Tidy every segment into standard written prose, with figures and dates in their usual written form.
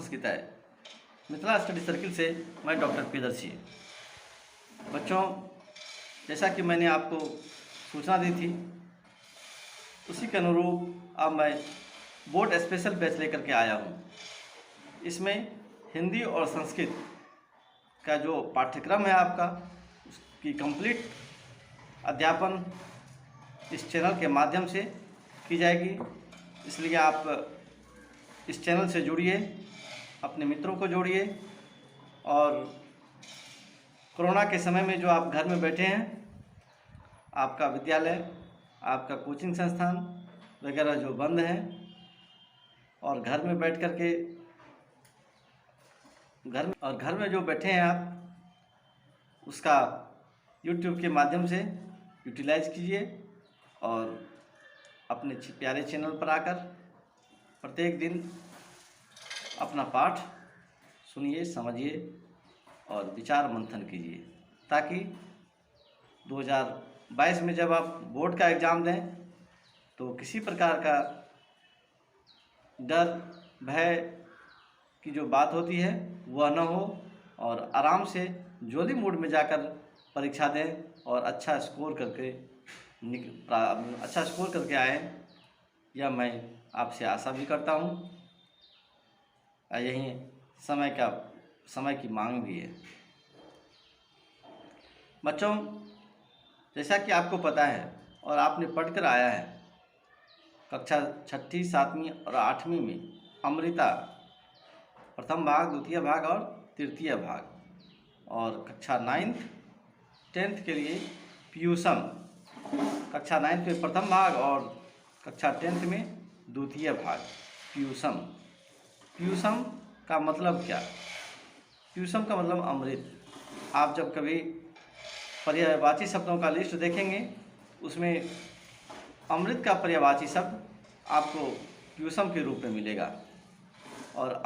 संस्कृतय Mithila study circle से मैं doctor Priyadarshi. बच्चों, जैसा कि मैंने आपको सूचना दी थी उसी के अनुरूप अब मैं बोर्ड स्पेशल बैच लेकर के आया हूँ। इसमें हिंदी और संस्कृत का जो पाठ्यक्रम है आपका उसकी कंप्लीट अध्यापन इस चैनल के माध्यम से की जाएगी। इसलिए आप इस चैनल से जुड़िए, अपने मित्रों को जोड़िए और कोरोना के समय में जो आप घर में बैठे हैं, आपका विद्यालय, आपका कोचिंग संस्थान वगैरह जो बंद हैं और घर में बैठ कर के घर में जो बैठे हैं आप उसका YouTube के माध्यम से यूटिलाइज कीजिए और अपने प्यारे चैनल पर आकर प्रत्येक दिन अपना पाठ सुनिए, समझिए और विचार मंथन कीजिए, ताकि 2022 में जब आप बोर्ड का एग्ज़ाम दें तो किसी प्रकार का डर भय की जो बात होती है वह न हो और आराम से जोली मूड में जाकर परीक्षा दें और अच्छा स्कोर करके आएँ। यह मैं आपसे आशा भी करता हूँ। यही समय की मांग भी है। बच्चों, जैसा कि आपको पता है और आपने पढ़कर आया है, कक्षा 6ठी, 7वीं और 8वीं में अमृता प्रथम भाग, द्वितीय भाग और तृतीय भाग, और कक्षा 9th 10th के लिए पीयूषम, कक्षा 9th में प्रथम भाग और कक्षा 10th में द्वितीय भाग पीयूषम। पीयूषम का मतलब क्या? पीयूषम का मतलब अमृत। आप जब कभी पर्यायवाची शब्दों का लिस्ट देखेंगे उसमें अमृत का पर्यायवाची शब्द आपको पीयूषम के रूप में मिलेगा। और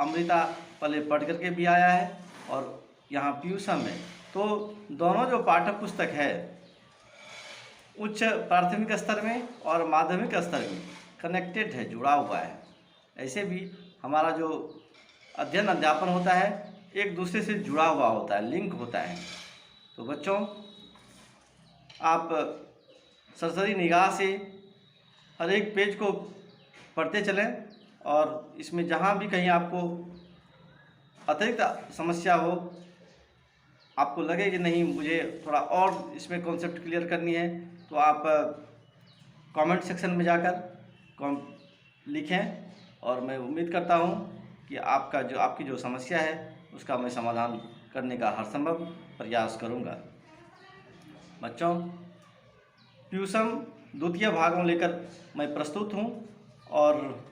अमृता पहले पढ़ करके भी आया है और यहाँ पीयूषम है, तो दोनों जो पाठ्य पुस्तक है उच्च प्राथमिक स्तर में और माध्यमिक स्तर में कनेक्टेड है, जुड़ा हुआ है। ऐसे भी हमारा जो अध्ययन अध्यापन होता है एक दूसरे से जुड़ा हुआ होता है, लिंक होता है। तो बच्चों, आप सरसरी निगाह से हर एक पेज को पढ़ते चलें और इसमें जहाँ भी कहीं आपको अतिरिक्त समस्या हो, आपको लगे कि नहीं मुझे थोड़ा और इसमें कॉन्सेप्ट क्लियर करनी है, तो आप कमेंट सेक्शन में जाकर लिखें और मैं उम्मीद करता हूँ कि आपकी जो समस्या है उसका मैं समाधान करने का हर संभव प्रयास करूँगा। बच्चों, पीयूषम द्वितीय भागों लेकर मैं प्रस्तुत हूँ और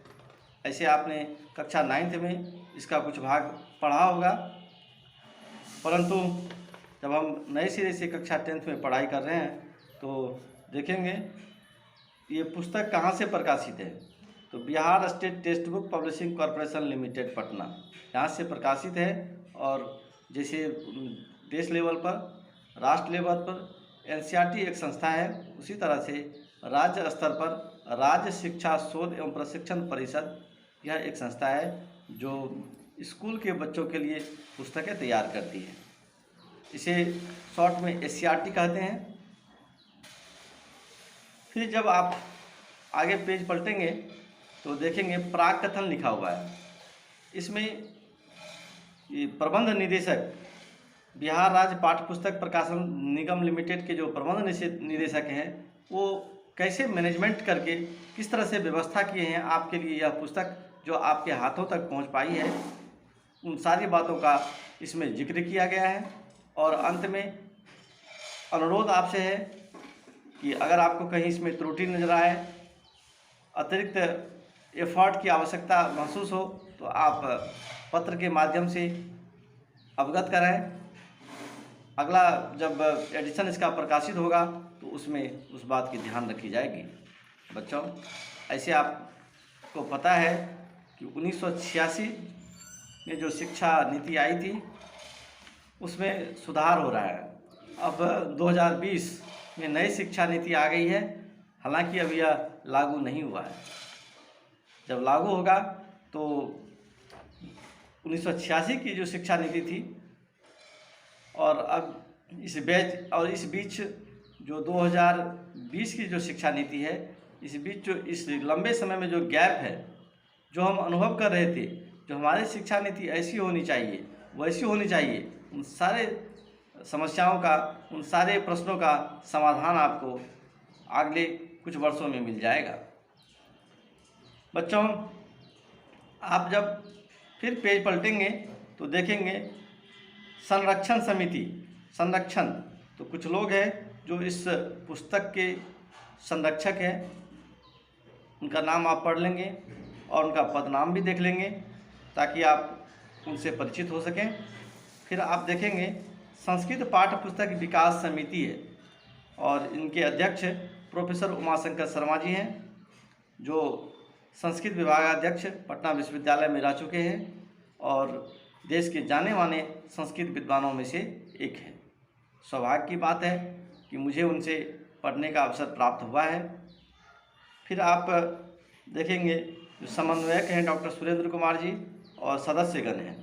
ऐसे आपने कक्षा 9th में इसका कुछ भाग पढ़ा होगा, परंतु जब हम नए सिरे से कक्षा 10th में पढ़ाई कर रहे हैं तो देखेंगे ये पुस्तक कहाँ से प्रकाशित है। तो Bihar state text book publishing corporation limited Patna, यहाँ से प्रकाशित है। और जैसे देश लेवल पर, राष्ट्र लेवल पर NCERT एक संस्था है, उसी तरह से राज्य स्तर पर राज्य शिक्षा शोध एवं प्रशिक्षण परिषद यह एक संस्था है जो स्कूल के बच्चों के लिए पुस्तकें तैयार करती है। इसे शॉर्ट में SCERT कहते हैं। फिर जब आप आगे पेज पलटेंगे तो देखेंगे प्राक कथन लिखा हुआ है। इसमें ये प्रबंध निदेशक, बिहार राज्य पाठ्य पुस्तक प्रकाशन निगम लिमिटेड के जो प्रबंध निदेशक हैं वो कैसे मैनेजमेंट करके किस तरह से व्यवस्था किए हैं आपके लिए यह पुस्तक जो आपके हाथों तक पहुंच पाई है, उन सारी बातों का इसमें जिक्र किया गया है। और अंत में अनुरोध आपसे है कि अगर आपको कहीं इसमें त्रुटि नज़र आए, अतिरिक्त एफर्ट की आवश्यकता महसूस हो, तो आप पत्र के माध्यम से अवगत कराएं। अगला जब एडिशन इसका प्रकाशित होगा तो उसमें उस बात की ध्यान रखी जाएगी। बच्चों, ऐसे आपको पता है कि 1986 में जो शिक्षा नीति आई थी उसमें सुधार हो रहा है। अब 2020 में नई शिक्षा नीति आ गई है, हालांकि अभी यह लागू नहीं हुआ है। जब लागू होगा तो 1986 की जो शिक्षा नीति थी, और अब इस बीच जो 2020 की जो शिक्षा नीति है, इस बीच जो इस लंबे समय में जो गैप है, जो हम अनुभव कर रहे थे, जो हमारी शिक्षा नीति ऐसी होनी चाहिए, वैसी होनी चाहिए, उन सारे समस्याओं का, उन सारे प्रश्नों का समाधान आपको अगले कुछ वर्षों में मिल जाएगा। बच्चों, आप जब फिर पेज पलटेंगे तो देखेंगे संरक्षण समिति, संरक्षण, तो कुछ लोग हैं जो इस पुस्तक के संरक्षक हैं, उनका नाम आप पढ़ लेंगे और उनका पदनाम भी देख लेंगे ताकि आप उनसे परिचित हो सकें। फिर आप देखेंगे संस्कृत पाठ्य पुस्तक विकास समिति है और इनके अध्यक्ष प्रोफेसर उमाशंकर शर्मा जी हैं, जो संस्कृत विभागाध्यक्ष पटना विश्वविद्यालय में रह चुके हैं और देश के जाने माने संस्कृत विद्वानों में से एक है। सौभाग्य की बात है कि मुझे उनसे पढ़ने का अवसर प्राप्त हुआ है। फिर आप देखेंगे जो समन्वयक हैं डॉक्टर सुरेंद्र कुमार जी और सदस्यगण हैं।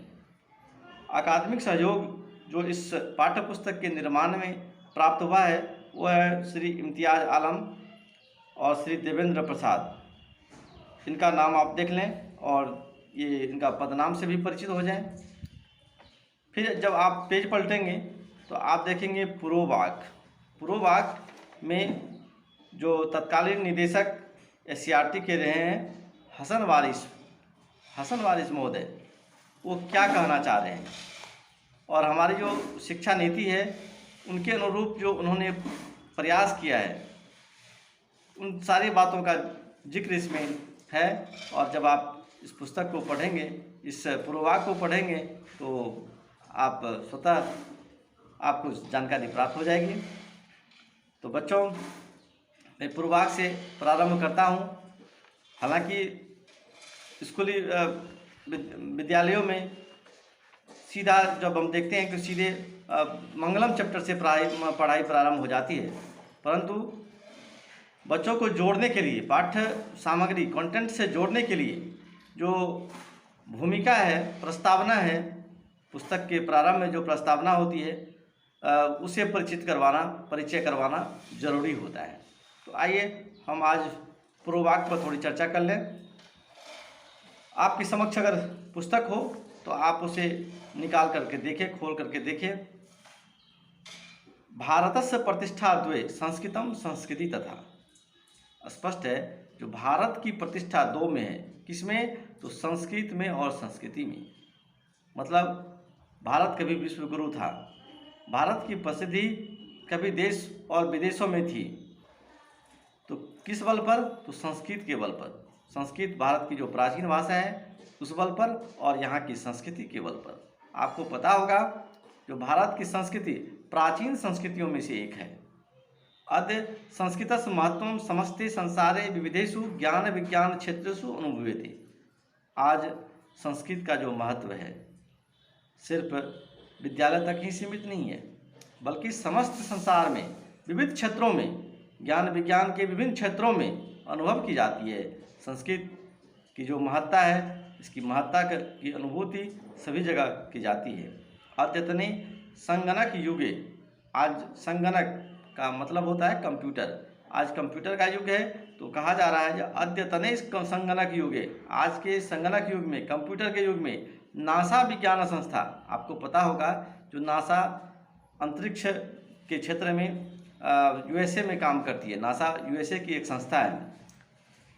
अकादमिक सहयोग जो इस पाठ्य पुस्तक के निर्माण में प्राप्त हुआ है वह है श्री इम्तियाज़ आलम और श्री देवेंद्र प्रसाद। इनका नाम आप देख लें और ये इनका पदनाम से भी परिचित हो जाएं। फिर जब आप पेज पलटेंगे तो आप देखेंगे पुरोवाक में जो तत्कालीन निदेशक SCERT के रहे हैं हसन वारिस महोदय, वो क्या कहना चाह रहे हैं और हमारी जो शिक्षा नीति है उनके अनुरूप जो उन्होंने प्रयास किया है, उन सारी बातों का जिक्र इसमें है। और जब आप इस पुस्तक को पढ़ेंगे, इस पुरोवाक को पढ़ेंगे, तो आप स्वतः आपको जानकारी प्राप्त हो जाएगी। तो बच्चों, मैं पुरोवाक से प्रारंभ करता हूँ। हालांकि स्कूली विद्यालयों में सीधा जब हम देखते हैं कि सीधे मंगलम चैप्टर से पढ़ाई प्रारंभ हो जाती है, परंतु बच्चों को जोड़ने के लिए, पाठ्य सामग्री कंटेंट से जोड़ने के लिए जो भूमिका है, प्रस्तावना है, पुस्तक के प्रारंभ में जो प्रस्तावना होती है उसे परिचय करवाना जरूरी होता है। तो आइए हम आज पुरोवाक पर थोड़ी चर्चा कर लें। आपके समक्ष अगर पुस्तक हो तो आप उसे निकाल करके देखें, खोल करके देखें। भारतस्य प्रतिष्ठा द्वे संस्कृतम संस्कृति तथा, स्पष्ट है जो भारत की प्रतिष्ठा दो में है। किसमें? तो संस्कृत में और संस्कृति में। मतलब भारत कभी विश्व गुरु था, भारत की प्रसिद्धि कभी देश और विदेशों में थी, तो किस बल पर? तो संस्कृत के बल पर। संस्कृत भारत की जो प्राचीन भाषा है उस बल पर और यहाँ की संस्कृति के बल पर। आपको पता होगा जो भारत की संस्कृति प्राचीन संस्कृतियों में से एक है। अद्य संस्कृतस्य महत्वं समस्ते संसारे विविधेषु ज्ञान विज्ञान क्षेत्रेषु अनुभूयते। आज संस्कृत का जो महत्व है सिर्फ विद्यालय तक ही सीमित नहीं है, बल्कि समस्त संसार में विविध क्षेत्रों में, ज्ञान विज्ञान के विभिन्न क्षेत्रों में अनुभव की जाती है। संस्कृत की जो महत्ता है, इसकी महत्ता की अनुभूति सभी जगह की जाती है। अद्यतने संगणक युगे, आज संगणक का मतलब होता है कंप्यूटर, आज कंप्यूटर का युग है, तो कहा जा रहा है कि अद्यतने संगणक युगे, आज के संगणक युग में, कंप्यूटर के युग में नासा विज्ञान संस्था, आपको पता होगा जो नासा अंतरिक्ष के क्षेत्र में USA में काम करती है। नासा USA की एक संस्था है।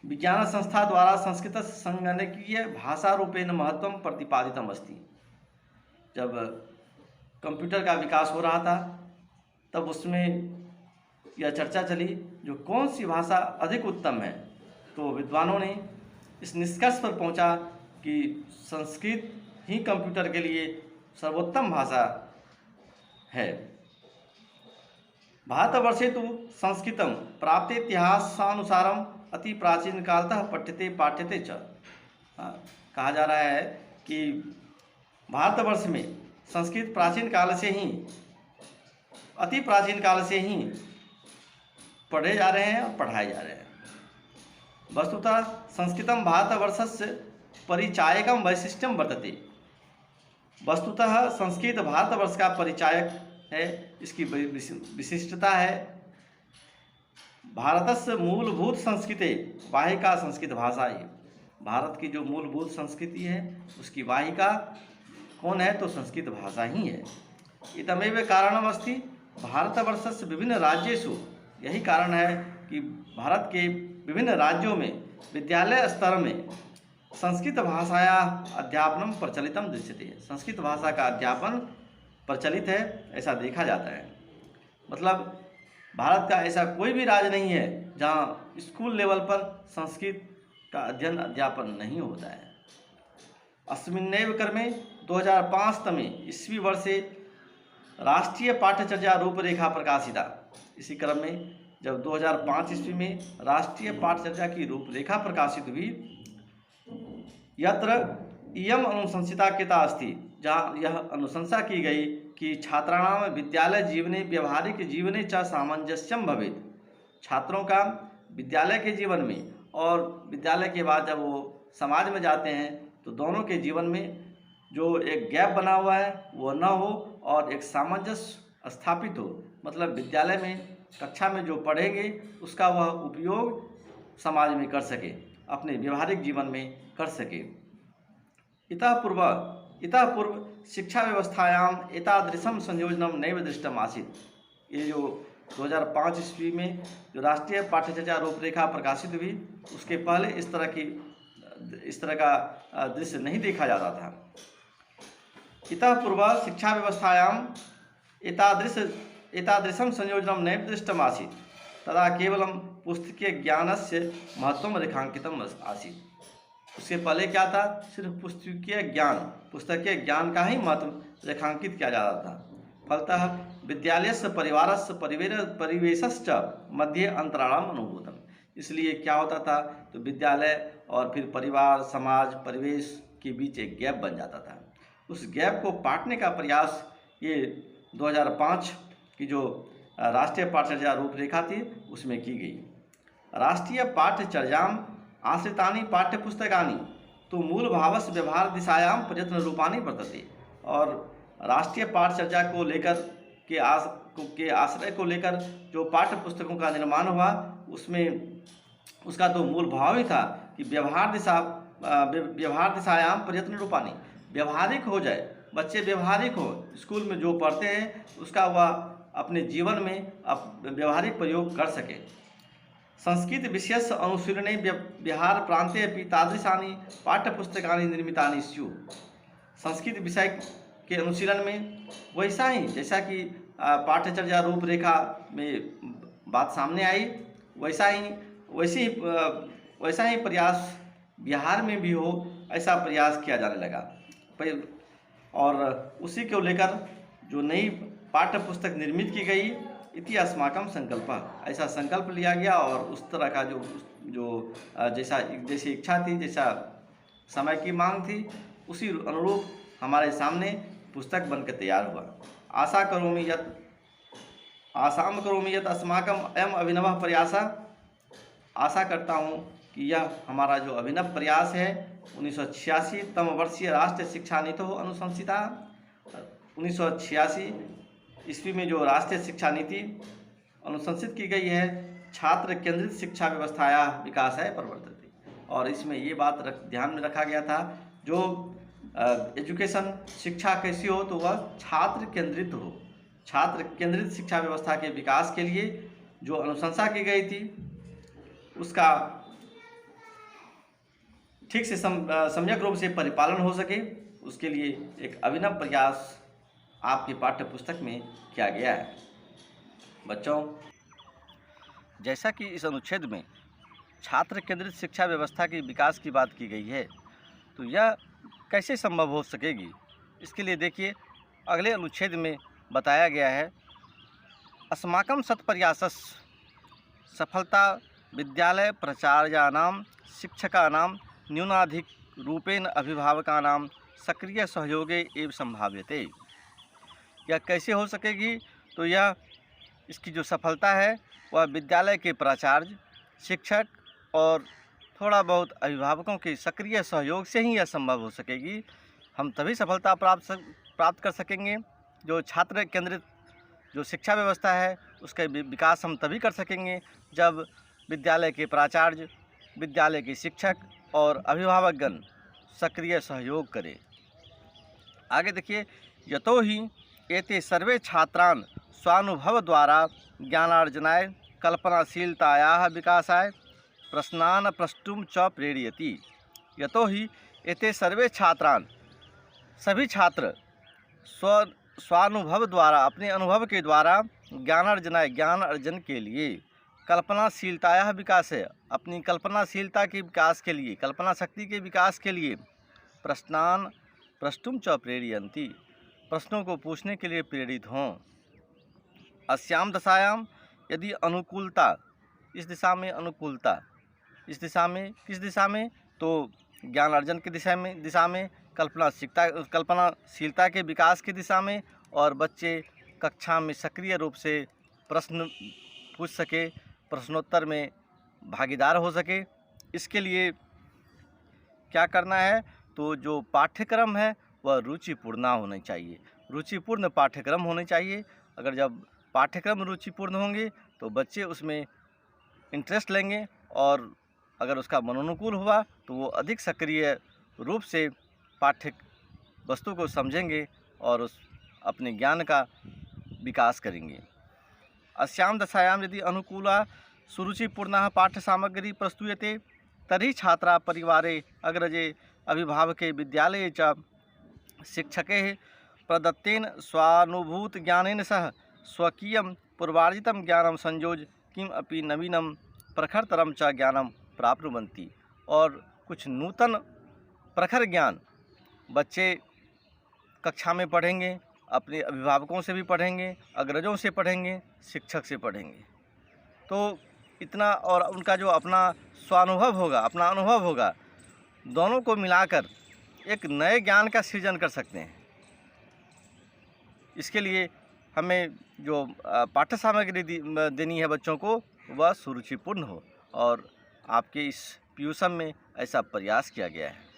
विज्ञान संस्था द्वारा संस्कृत संगणकीय भाषा रूपेण महत्वं प्रतिपादितम् अस्ति। जब कंप्यूटर का विकास हो रहा था तब उसमें यह चर्चा चली जो कौन सी भाषा अधिक उत्तम है, तो विद्वानों ने इस निष्कर्ष पर पहुंचा कि संस्कृत ही कंप्यूटर के लिए सर्वोत्तम भाषा है। भारतवर्षे तो संस्कृतं प्राप्ते इतिहासानुसारम अति प्राचीन कालतः पाठ्यते च। कहा जा रहा है कि भारतवर्ष में संस्कृत प्राचीन काल से ही, अति प्राचीन काल से ही पढ़े जा रहे हैं और पढ़ाए जा रहे हैं। वस्तुतः संस्कृतं भारतवर्षस्य परिचायकं वैशिष्ट्यं वर्तते। वस्तुतः संस्कृत भारतवर्ष का परिचायक है। इसकी विशिष्टता है भारतस्य मूलभूत संस्कृति वाहिका संस्कृत भाषा ही। भारत की जो मूलभूत संस्कृति है उसकी वाहिका कौन है? तो संस्कृत भाषा ही है। इतमेव कारणमस्ति भारतवर्षस्य विभिन्न राज्येषु, यही कारण है कि भारत के विभिन्न राज्यों में विद्यालय स्तर में संस्कृत भाषाया अध्यापनम प्रचलितम दृश्यते। संस्कृत भाषा का अध्यापन प्रचलित है, ऐसा देखा जाता है। मतलब भारत का ऐसा कोई भी राज्य नहीं है जहाँ स्कूल लेवल पर संस्कृत का अध्ययन अध्यापन नहीं होता है। अस्मिन्नेव क्रमे 2005 तमे ईस्वी वर्षे राष्ट्रीय पाठ्यचर्या रूपरेखा प्रकाशिता। इसी क्रम में जब 2005 ईस्वी में राष्ट्रीय पाठ्यचर्या की रूपरेखा प्रकाशित हुई, यत्र इयम अनुशंसिता कृता अस्ति, जहाँ यह अनुशंसा की गई कि छात्राणां विद्यालय जीवने व्यवहारिक जीवने च सामंजस्यम भवेत्। छात्रों का विद्यालय के जीवन में और विद्यालय के बाद जब वो समाज में जाते हैं तो दोनों के जीवन में जो एक गैप बना हुआ है वो न हो और एक सामंजस्य स्थापित हो। मतलब विद्यालय में कक्षा में जो पढ़ेंगे उसका वह उपयोग समाज में कर सके, अपने व्यवहारिक जीवन में कर सके। इतः पूर्व शिक्षा व्यवस्थायाम एतादृशम संयोजनम नैव दृष्टम आसीत्। ये जो 2005 ईस्वी में जो राष्ट्रीय पाठ्यचर्या रूपरेखा प्रकाशित हुई उसके पहले इस तरह का दृश्य नहीं देखा जाता था। इतः पूर्व शिक्षा व्यवस्थायाम एतादृशम संयोजनम नैव दृष्टम आसीत् तदा केवलम पुस्तकीय ज्ञानस्य महत्वम रेखांकितम आसीत्। उसके पहले क्या था? सिर्फ पुस्तकीय ज्ञान का ही महत्व रेखांकित किया जाता था। फलतः विद्यालयस्य परिवारस्य परिवेशश्च मध्ये अंतरालम अनुभूतम। इसलिए क्या होता था? तो विद्यालय और फिर परिवार, समाज, परिवेश के बीच एक गैप बन जाता था। उस गैप को पाटने का प्रयास ये 2005 की जो राष्ट्रीय पाठ्यचर्या रूपरेखा थी उसमें की गई। राष्ट्रीय पाठ्यचर्याम आश्रितानि पाठ्यपुस्तकानि तो मूल भावस्य व्यवहार दिशायाम प्रयत्न रूपानि वर्तते। और राष्ट्रीय पाठ्यचर्या को लेकर के आश्रय को लेकर जो पाठ्य पुस्तकों का निर्माण हुआ उसमें उसका तो मूल भाव ही था कि व्यवहार दिशायाम प्रयत्न रूपानि, व्यवहारिक हो जाए, बच्चे व्यवहारिक हो, स्कूल में जो पढ़ते हैं उसका वह अपने जीवन में व्यवहारिक प्रयोग कर सके। संस्कृत विषयस्य अनुशीलने बिहार प्रांते अपि तादृशानि पाठ्यपुस्तकानि निर्मितानि स्युः। संस्कृत विषय के अनुशीलन में वैसा ही जैसा कि पाठ्यचर्या रूपरेखा में बात सामने आई वैसा ही प्रयास बिहार में भी हो, ऐसा प्रयास किया जाने लगा। और उसी को लेकर जो नई पाठ्य पुस्तक निर्मित की गई, इति अस्माकं संकल्प, ऐसा संकल्प लिया गया और उस तरह का जो जैसी इच्छा थी, जैसा समय की मांग थी, उसी अनुरूप हमारे सामने पुस्तक बनकर तैयार हुआ। आशा करोमि यत् अस्माकं अयम अभिनव प्रयास, आशा करता हूँ कि यह हमारा जो अभिनव प्रयास है 1986 तम वर्षीय राष्ट्रीय शिक्षा नीति अनुशंसिता, 1986 ईस्वी में जो राष्ट्रीय शिक्षा नीति अनुशंसित की गई है, छात्र केंद्रित शिक्षा व्यवस्थाया विकास है प्रवर्तते। और इसमें ये बात ध्यान में रखा गया था जो एजुकेशन शिक्षा कैसी हो तो वह छात्र केंद्रित हो। छात्र केंद्रित शिक्षा व्यवस्था के विकास के लिए जो अनुशंसा की गई थी उसका ठीक से सम्यक रूप से परिपालन हो सके, उसके लिए एक अभिनव प्रयास आपकी पाठ्य पुस्तक में किया गया है। बच्चों, जैसा कि इस अनुच्छेद में छात्र केंद्रित शिक्षा व्यवस्था के विकास की बात की गई है, तो यह कैसे संभव हो सकेगी, इसके लिए देखिए अगले अनुच्छेद में बताया गया है। अस्माकं सत्प्रयासस् सफलता विद्यालय प्राचार्याणां शिक्षकानां न्यूनाधिक रूपेण अभिभावकानां सक्रिय सहयोगे एवं संभाव्यते। यह कैसे हो सकेगी? तो यह इसकी जो सफलता है वह विद्यालय के प्राचार्य, शिक्षक और थोड़ा बहुत अभिभावकों के सक्रिय सहयोग से ही यह संभव हो सकेगी। हम तभी सफलता प्राप्त कर सकेंगे। जो छात्र केंद्रित जो शिक्षा व्यवस्था है उसका विकास हम तभी कर सकेंगे जब विद्यालय के प्राचार्य, विद्यालय के शिक्षक और अभिभावकगण सक्रिय सहयोग करें। आगे देखिए, यतो हि एते सर्वे छात्रान् स्वानुभव द्वारा ज्ञानार्जनाय कल्पनाशीलतायाः विकासाय प्रश्नान् प्रष्टुं च प्रेरयति। यतो हि एते सर्वे छात्रान्, सभी छात्र स्वानुभव द्वारा, अपने अनुभव के द्वारा ज्ञानार्जनाय, ज्ञान अर्जन के लिए, कल्पनाशीलतायाः विकास है, अपनी कल्पनाशीलता के विकास के लिए, कल्पना शक्ति के विकास के लिए, प्रश्नान् प्रष्टुं च प्रेरयन्ति, प्रश्नों को पूछने के लिए प्रेरित हों। अस्याम दशायाम यदि अनुकूलता, इस दिशा में अनुकूलता, इस दिशा में, किस दिशा में, तो ज्ञान अर्जन की दिशा में, कल्पनाशीलता के विकास की दिशा में, और बच्चे कक्षा में सक्रिय रूप से प्रश्न पूछ सके, प्रश्नोत्तर में भागीदार हो सके। इसके लिए क्या करना है, तो जो पाठ्यक्रम है वह रुचिपूर्ण होना चाहिए, रुचिपूर्ण पाठ्यक्रम होने चाहिए। अगर जब पाठ्यक्रम रुचिपूर्ण होंगे तो बच्चे उसमें इंटरेस्ट लेंगे, और अगर उसका मनोनुकूल हुआ तो वो अधिक सक्रिय रूप से पाठ्य वस्तु को समझेंगे और उस अपने ज्ञान का विकास करेंगे। अस्याम दशायां यदि अनुकूला सुरुचिपूर्णः पाठ्यसामग्री प्रस्तूयते तर्हि छात्रा परिवारे अग्रजे अभिभावके विद्यालये च शिक्षकैः प्रदत्तेन स्वानुभूत ज्ञानेन सह स्वकीयं पूर्वार्जितं ज्ञानं संयोज्य किम अपि नवीनं प्रखरतरं च ज्ञानं प्राप्नुवन्ति। और कुछ नूतन प्रखर ज्ञान बच्चे कक्षा में पढ़ेंगे, अपने अभिभावकों से भी पढ़ेंगे, अग्रजों से पढ़ेंगे, शिक्षक से पढ़ेंगे। तो इतना, और उनका जो अपना स्वानुभव होगा, अपना अनुभव होगा, दोनों को मिलाकर एक नए ज्ञान का सृजन कर सकते हैं। इसके लिए हमें जो पाठ्य सामग्री देनी है बच्चों को वह सुरुचिपूर्ण हो, और आपके इस ट्यूशन में ऐसा प्रयास किया गया है।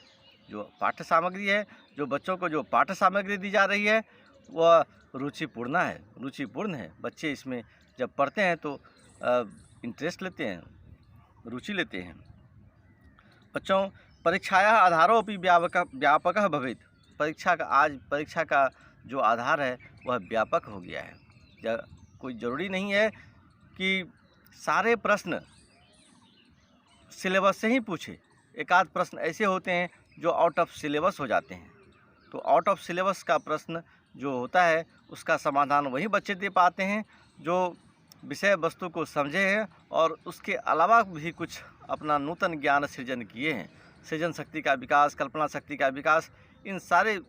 जो पाठ्य सामग्री है, जो बच्चों को जो पाठ्य सामग्री दी जा रही है वह रुचिपूर्ण है, रुचिपूर्ण है। बच्चे इसमें जब पढ़ते हैं तो इंटरेस्ट लेते हैं, रुचि लेते हैं। बच्चों, परीक्षायाः आधारोऽपि व्यापकः भवेत्। परीक्षा का जो आधार है वह व्यापक हो गया है। कोई ज़रूरी नहीं है कि सारे प्रश्न सिलेबस से ही पूछे। एक आध प्रश्न ऐसे होते हैं जो आउट ऑफ सिलेबस हो जाते हैं। तो आउट ऑफ सिलेबस का प्रश्न जो होता है उसका समाधान वही बच्चे दे पाते हैं जो विषय वस्तु को समझे हैं और उसके अलावा भी कुछ अपना नूतन ज्ञान सृजन किए हैं। सृजन शक्ति का विकास, कल्पना शक्ति का विकास, इन सारे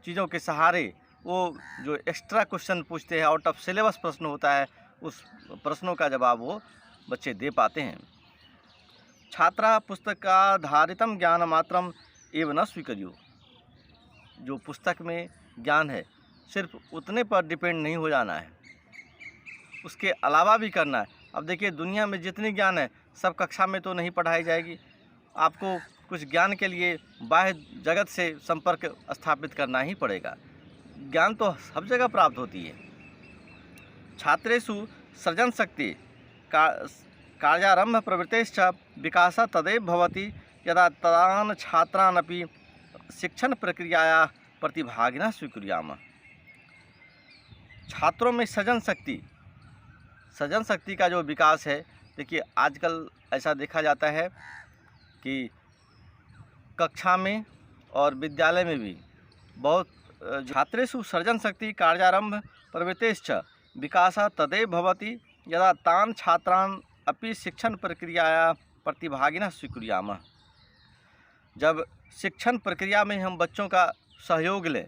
चीज़ों के सहारे वो जो एक्स्ट्रा क्वेश्चन पूछते हैं, आउट ऑफ सिलेबस प्रश्न होता है, उस प्रश्नों का जवाब वो बच्चे दे पाते हैं। छात्रा पुस्तकाधारितम ज्ञान मात्रम एव न स्वीकर्यो। जो पुस्तक में ज्ञान है सिर्फ उतने पर डिपेंड नहीं हो जाना है, उसके अलावा भी करना है। अब देखिए, दुनिया में जितनी ज्ञान है सब कक्षा में तो नहीं पढ़ाई जाएगी। आपको कुछ ज्ञान के लिए बाह्य जगत से संपर्क स्थापित करना ही पड़ेगा। ज्ञान तो सब जगह प्राप्त होती है। छात्रेषु सृजन शक्ति कार्यारंभ प्रवृत्तिश्च विकासः तदैव भवति यदा तान् छात्रानपि शिक्षण प्रक्रियायाः प्रतिभागिनः स्वीकुर्यामः। छात्रों में सृजन शक्ति का जो विकास है, देखिए आजकल ऐसा देखा जाता है कि कक्षा में और विद्यालय में भी बहुत छात्रेषु सृजन शक्ति कार्यारंभ प्रवृत्तिश्च विकासः तदैव भवति यदा तान् छात्रान् अपि शिक्षण प्रक्रियायाः प्रतिभागिनः स्वीकुर्यामः। जब शिक्षण प्रक्रिया में हम बच्चों का सहयोग लें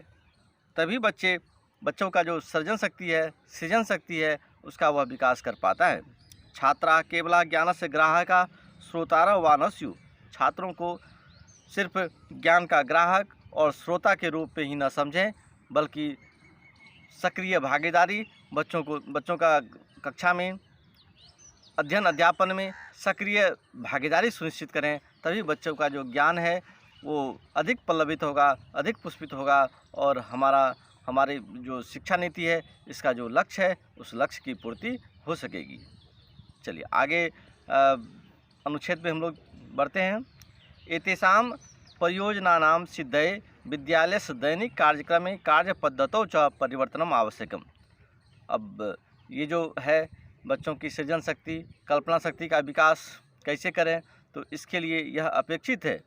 तभी बच्चों का जो सृजन शक्ति है उसका वह विकास कर पाता है। छात्रा केवला ज्ञानस्य ग्राहका श्रोतारः वा न स्युः। छात्रों को सिर्फ ज्ञान का ग्राहक और श्रोता के रूप में ही न समझें, बल्कि सक्रिय भागीदारी, बच्चों का कक्षा में अध्ययन अध्यापन में सक्रिय भागीदारी सुनिश्चित करें। तभी बच्चों का जो ज्ञान है वो अधिक पल्लवित होगा, अधिक पुष्पित होगा और हमारी जो शिक्षा नीति है इसका जो लक्ष्य है उस लक्ष्य की पूर्ति हो सकेगी। चलिए आगे अनुच्छेद में हम लोग बढ़ते हैं। एतेषां परियोजनानां सिद्धये विद्यालयस्य दैनिक कार्यक्रमे कार्यपद्धतौ च परिवर्तनम् आवश्यकम्। अब ये जो है बच्चों की सृजन शक्ति, कल्पना शक्ति का विकास कैसे करें, तो इसके लिए यह अपेक्षित है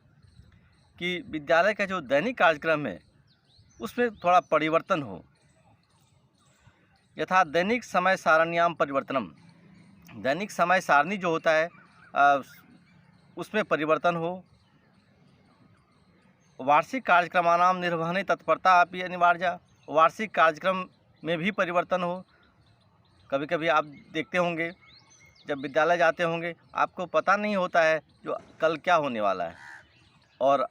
कि विद्यालय का जो दैनिक कार्यक्रम है उसमें थोड़ा परिवर्तन हो। यथा दैनिक समय सारण्याम परिवर्तनम, दैनिक समय सारणी जो होता है उसमें परिवर्तन हो। वार्षिक कार्यक्रमानाम निर्वहने तत्परता अपि अनिवार्य, वार्षिक कार्यक्रम में भी परिवर्तन हो। कभी कभी आप देखते होंगे जब विद्यालय जाते होंगे आपको पता नहीं होता है जो कल क्या होने वाला है, और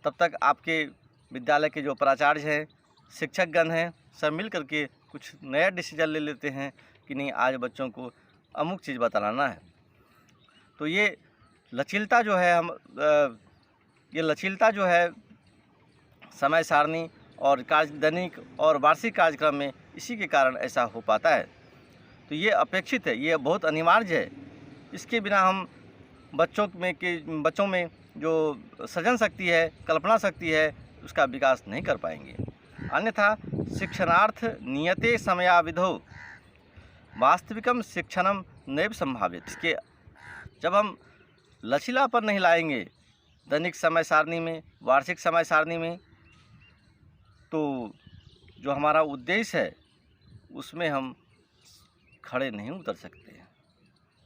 तब तक आपके विद्यालय के जो प्राचार्य हैं, शिक्षकगण हैं, सब मिल करके कुछ नया डिसीजन ले लेते हैं कि नहीं आज बच्चों को अमुक चीज़ बताना है। तो ये लचीलता जो है ये लचीलता जो है समय सारणी और दैनिक और वार्षिक कार्यक्रम में, इसी के कारण ऐसा हो पाता है। तो ये अपेक्षित है, ये बहुत अनिवार्य है। इसके बिना हम बच्चों में जो सृजन शक्ति है, कल्पना शक्ति है, उसका विकास नहीं कर पाएंगे। अन्यथा शिक्षणार्थ नियते समयाविधौ वास्तविकम शिक्षणम नैव संभावित। इसके जब हम लचीलापन नहीं लाएंगे दैनिक समय सारणी में, वार्षिक समय सारणी में, तो जो हमारा उद्देश्य है उसमें हम खड़े नहीं उतर सकते।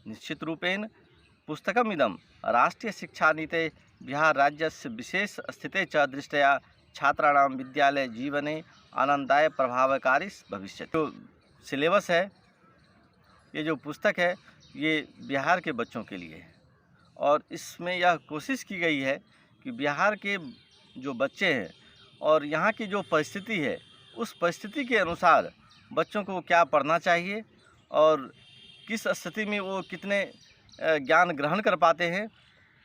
निश्चित रूपेण पुस्तकम इदम राष्ट्रीय शिक्षा नीते बिहार राज्यस्य विशेष स्थिते च दृष्ट्या छात्राणां विद्यालय जीवने आनंदाय प्रभावकारी भविष्यति। जो सिलेबस है, ये जो पुस्तक है, ये बिहार के बच्चों के लिए है और इसमें यह कोशिश की गई है कि बिहार के जो बच्चे हैं और यहाँ की जो परिस्थिति है उस परिस्थिति के अनुसार बच्चों को क्या पढ़ना चाहिए और किस स्थिति में वो कितने ज्ञान ग्रहण कर पाते हैं,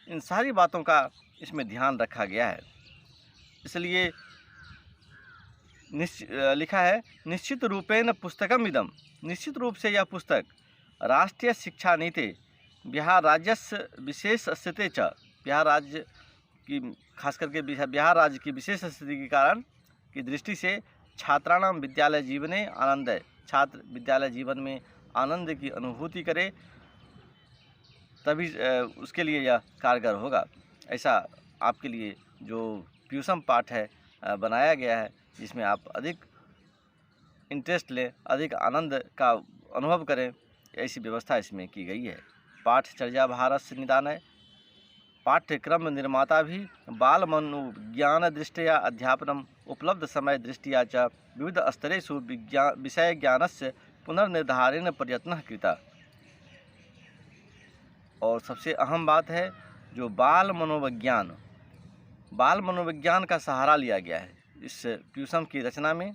इन सारी बातों का इसमें ध्यान रखा गया है। इसलिए लिखा है निश्चित रूपेण पुस्तकम इदम, निश्चित रूप से यह पुस्तक राष्ट्रीय शिक्षा नीति बिहार राज्यस्य विशेष स्थिति च, बिहार राज्य की खास करके बिहार राज्य की विशेष स्थिति के कारण की दृष्टि से छात्राणां विद्यालय जीवने आनंद है, छात्र विद्यालय जीवन में आनंद की अनुभूति करे तभी उसके लिए यह कारगर होगा। ऐसा आपके लिए जो प्यूसम पाठ है बनाया गया है, जिसमें आप अधिक इंटरेस्ट लें, अधिक आनंद का अनुभव करें, ऐसी व्यवस्था इसमें की गई है। पाठचर्या भारत निदानय, पाठ्यक्रम निर्माता भी बाल मनोविज्ञान दृष्टया अध्यापनम उपलब्ध समय दृष्टिया च विविध स्तरेषु विषय ज्ञानस्य पुनर्निर्धारेण प्रयत्नः कृता। और सबसे अहम बात है जो बाल मनोविज्ञान का सहारा लिया गया है इस प्यूसम की रचना में।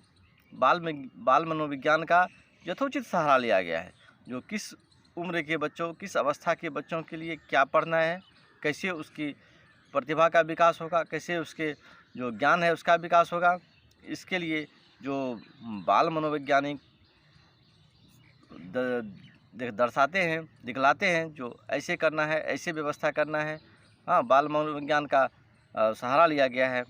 बाल मनोविज्ञान का यथोचित सहारा लिया गया है, जो किस उम्र के बच्चों, किस अवस्था के बच्चों के लिए क्या पढ़ना है, कैसे उसकी प्रतिभा का विकास होगा, कैसे उसके जो ज्ञान है उसका विकास होगा। इसके लिए जो बाल मनोवैज्ञानिक दर्शाते हैं, दिखलाते हैं, जो ऐसे करना है, ऐसे व्यवस्था करना है। हाँ, बाल मनोविज्ञान का सहारा लिया गया है।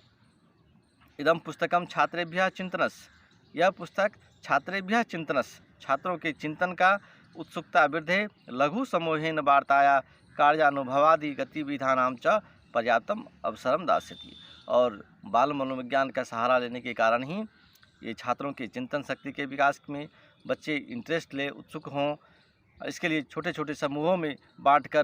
इदम पुस्तकम छात्रेभ्यः चिंतनस, यह पुस्तक छात्रेभ्यः चिंतनस, छात्रों के चिंतन का उत्सुकता वृद्धे लघु समूहेन वार्ताया कार्यानुभवादि गतिविधानां च पर्याप्तम अवसरम दास्यति। और बाल मनोविज्ञान का सहारा लेने के कारण ही ये छात्रों के चिंतन शक्ति के विकास में बच्चे इंटरेस्ट ले, उत्सुक हों। इसके लिए छोटे छोटे समूहों में बांटकर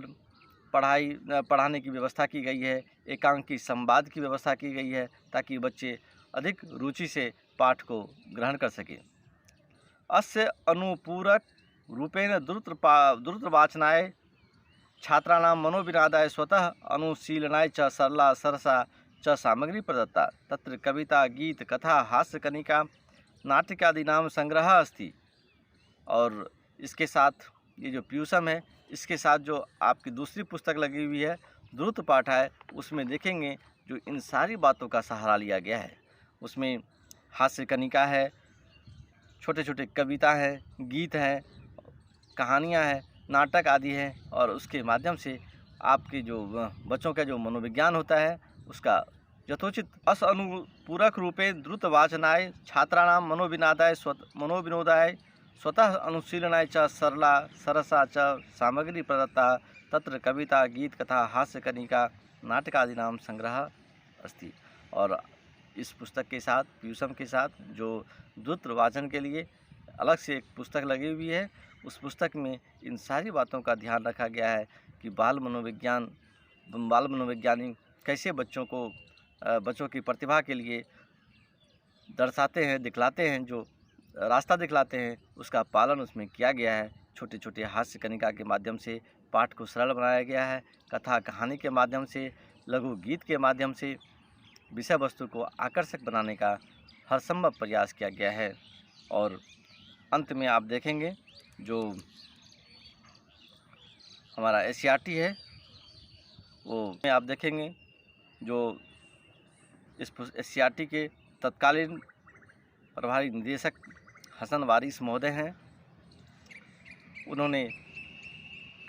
पढ़ाने की व्यवस्था की गई है। एकांकी संवाद की व्यवस्था की गई है ताकि बच्चे अधिक रुचि से पाठ को ग्रहण कर सकें। अस्य अनुपूरक रूपेण द्रुतवाचनाय छात्राणां मनोविनादाय स्वतः अनुशीलनाय च सरला सरसा च सामग्री प्रदत्ता। तत्र कविता, गीत, कथा, हास्य कनिका, नाटकादीनां संग्रह अस्ति। और इसके साथ ये जो प्यूसम है, इसके साथ जो आपकी दूसरी पुस्तक लगी हुई है द्रुत पाठ है, उसमें देखेंगे जो इन सारी बातों का सहारा लिया गया है। उसमें हास्य कनिका है, छोटे छोटे कविता हैं, गीत हैं, कहानियाँ हैं, नाटक आदि हैं, और उसके माध्यम से आपके जो बच्चों का जो मनोविज्ञान होता है उसका यथोचित अस अनुपूरक रूपे द्रुत वाचनाय छात्राणां मनोविनोदाय स्वतः अनुशीलनाय च सरला सरसा च सामग्री प्रदत्ता तत्र कविता गीत कथा हास्य कनिका नाटकादीनां संग्रह अस्ति। और इस पुस्तक के साथ पीयूषम के साथ जो द्रुत वाचन के लिए अलग से एक पुस्तक लगी हुई है, उस पुस्तक में इन सारी बातों का ध्यान रखा गया है कि बाल मनोविज्ञानी कैसे बच्चों की प्रतिभा के लिए दर्शाते हैं, दिखलाते हैं, जो रास्ता दिखलाते हैं उसका पालन उसमें किया गया है। छोटे छोटे हास्य कनिका के माध्यम से पाठ को सरल बनाया गया है, कथा कहानी के माध्यम से, लघु गीत के माध्यम से विषय वस्तु को आकर्षक बनाने का हर संभव प्रयास किया गया है। और अंत में आप देखेंगे जो हमारा एससीईआरटी है वो में आप देखेंगे जो इस एससीईआरटी के तत्कालीन प्रभारी निदेशक हसन वारिस महोदय हैं। उन्होंने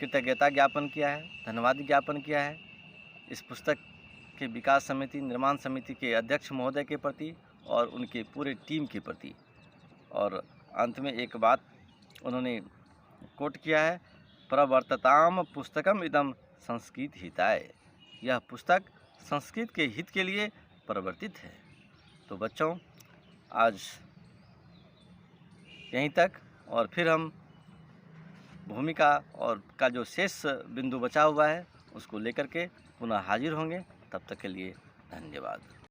कृतज्ञता ज्ञापन किया है, धन्यवाद ज्ञापन किया है इस पुस्तक के विकास समिति, निर्माण समिति के अध्यक्ष महोदय के प्रति और उनके पूरे टीम के प्रति। और अंत में एक बात उन्होंने कोट किया है, प्रवर्तताम पुस्तकम इदम संस्कृत हिताय। यह पुस्तक संस्कृत के हित के लिए प्रवर्तित है। तो बच्चों, आज यहीं तक, और फिर हम भूमिका और का जो शेष बिंदु बचा हुआ है उसको लेकर के पुनः हाजिर होंगे। तब तक के लिए धन्यवाद।